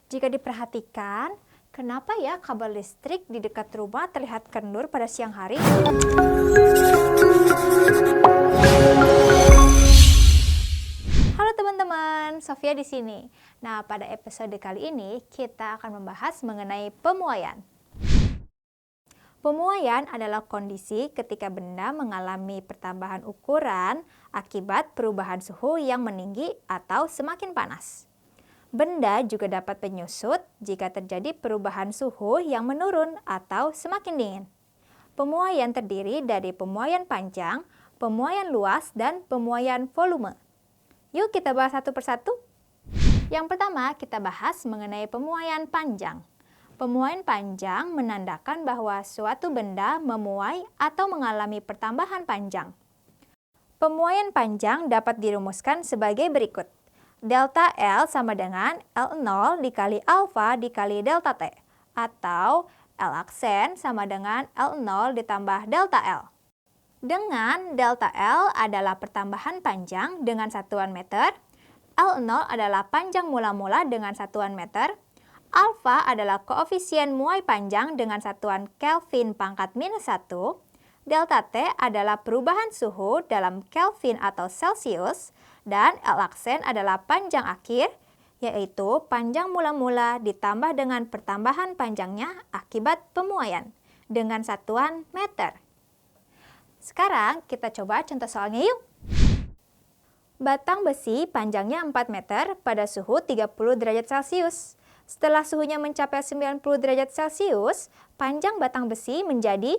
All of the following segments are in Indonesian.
Jika diperhatikan, kenapa ya kabel listrik di dekat rumah terlihat kendur pada siang hari? Halo teman-teman, Sofia di sini. Nah, pada episode kali ini kita akan membahas mengenai pemuaian. Pemuaian adalah kondisi ketika benda mengalami pertambahan ukuran akibat perubahan suhu yang meninggi atau semakin panas. Benda juga dapat menyusut jika terjadi perubahan suhu yang menurun atau semakin dingin. Pemuaian terdiri dari pemuaian panjang, pemuaian luas, dan pemuaian volume. Yuk kita bahas satu persatu. Yang pertama kita bahas mengenai pemuaian panjang. Pemuaian panjang menandakan bahwa suatu benda memuai atau mengalami pertambahan panjang. Pemuaian panjang dapat dirumuskan sebagai berikut. Delta L sama dengan L0 dikali alfa dikali delta T. Atau L aksen sama dengan L0 ditambah delta L. Dengan delta L adalah pertambahan panjang dengan satuan meter, L0 adalah panjang mula-mula dengan satuan meter, alfa adalah koefisien muai panjang dengan satuan Kelvin pangkat minus 1, delta T adalah perubahan suhu dalam Kelvin atau Celsius, dan L aksen adalah panjang akhir, yaitu panjang mula-mula ditambah dengan pertambahan panjangnya akibat pemuaian dengan satuan meter. Sekarang kita coba contoh soalnya yuk. Batang besi panjangnya 4 meter pada suhu 30 derajat Celcius. Setelah suhunya mencapai 90 derajat Celcius, panjang batang besi menjadi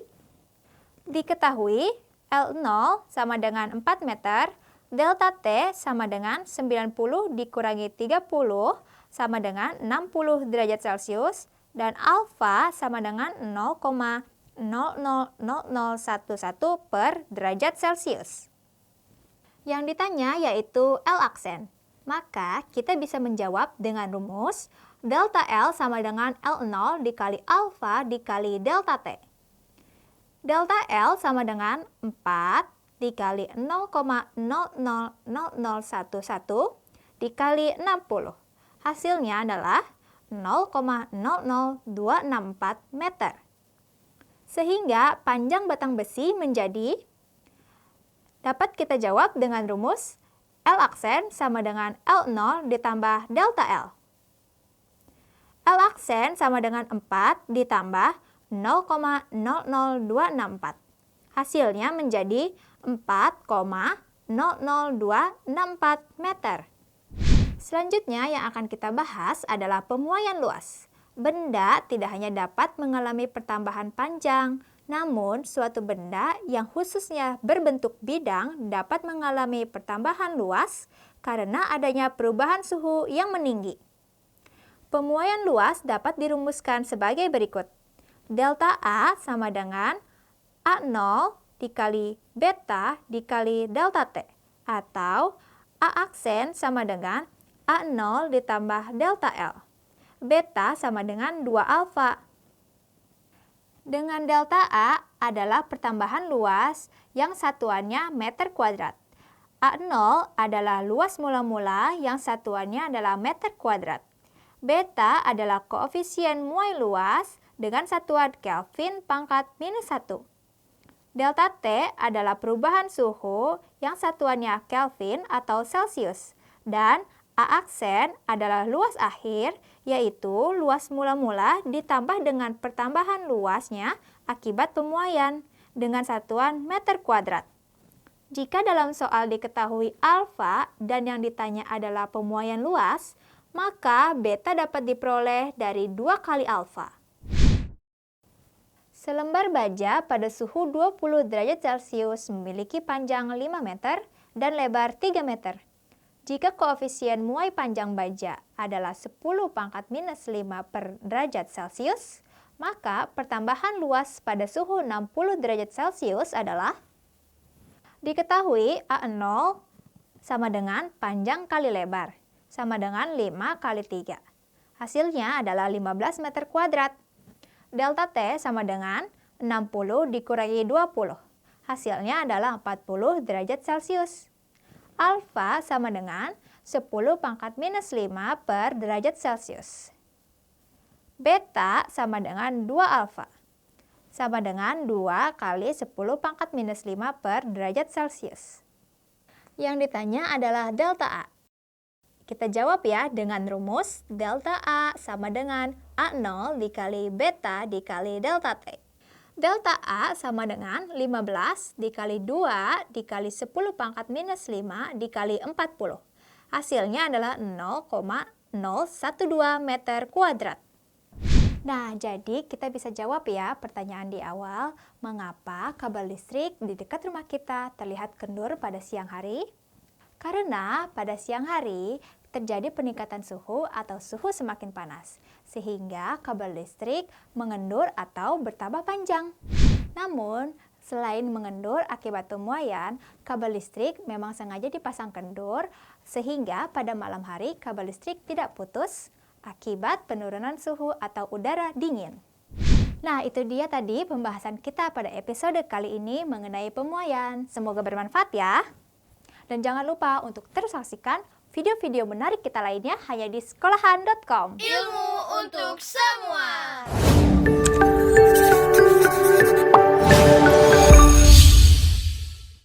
diketahui L0 sama dengan 4 meter, delta T sama dengan 90 dikurangi 30 sama dengan 60 derajat Celcius, dan alfa sama dengan 0,000011 per derajat Celcius. Yang ditanya yaitu L aksen. Maka kita bisa menjawab dengan rumus delta L sama dengan L0 dikali alfa dikali delta T. Delta L sama dengan 4 dikali 0,000011 dikali 60. Hasilnya adalah 0,00264 meter. Sehingga panjang batang besi menjadi, dapat kita jawab dengan rumus L aksen sama dengan L0 ditambah delta L. L aksen sama dengan 4 ditambah 0,00264. Hasilnya menjadi 4,00264 meter. Selanjutnya yang akan kita bahas adalah pemuaian luas. Benda tidak hanya dapat mengalami pertambahan panjang, namun suatu benda yang khususnya berbentuk bidang dapat mengalami pertambahan luas karena adanya perubahan suhu yang meninggi. Pemuaian luas dapat dirumuskan sebagai berikut. Delta A sama dengan A0 dikali beta dikali delta T, atau A aksen sama dengan A0 ditambah delta L. Beta sama dengan 2 alfa. Dengan delta A adalah pertambahan luas yang satuannya meter kuadrat. A0 adalah luas mula-mula yang satuannya adalah meter kuadrat. Beta adalah koefisien muai luas dengan satuan Kelvin pangkat minus 1. Delta T adalah perubahan suhu yang satuannya Kelvin atau Celsius. Dan A aksen adalah luas akhir, yaitu luas mula-mula ditambah dengan pertambahan luasnya akibat pemuaian dengan satuan meter kuadrat. Jika dalam soal diketahui alfa dan yang ditanya adalah pemuaian luas, maka beta dapat diperoleh dari 2 kali alfa. Selembar baja pada suhu 20 derajat Celcius memiliki panjang 5 meter dan lebar 3 meter. Jika koefisien muai panjang baja adalah 10 pangkat minus 5 per derajat Celcius, maka pertambahan luas pada suhu 60 derajat Celcius adalah, diketahui A0 sama dengan panjang kali lebar, sama dengan 5 kali 3. Hasilnya adalah 15 meter kuadrat. Delta T sama dengan 60 dikurangi 20. Hasilnya adalah 40 derajat Celcius. Alfa sama dengan 10 pangkat minus 5 per derajat Celcius. Beta sama dengan 2 alfa. Sama dengan 2 kali 10 pangkat minus 5 per derajat Celcius. Yang ditanya adalah delta A. Kita jawab ya dengan rumus delta A sama dengan A0 dikali beta dikali delta T. Delta A sama dengan 15 dikali 2 dikali 10 pangkat minus 5 dikali 40. Hasilnya adalah 0,012 meter kuadrat. Nah, jadi kita bisa jawab ya pertanyaan di awal, mengapa kabel listrik di dekat rumah kita terlihat kendur pada siang hari? Karena pada siang hari terjadi peningkatan suhu atau suhu semakin panas, sehingga kabel listrik mengendur atau bertambah panjang. Namun, selain mengendur akibat pemuaian, kabel listrik memang sengaja dipasang kendur, sehingga pada malam hari kabel listrik tidak putus akibat penurunan suhu atau udara dingin. Nah, itu dia tadi pembahasan kita pada episode kali ini mengenai pemuaian. Semoga bermanfaat ya. Dan jangan lupa untuk terus saksikan video-video menarik kita lainnya hanya di sekolahan.com. Ilmu untuk semua.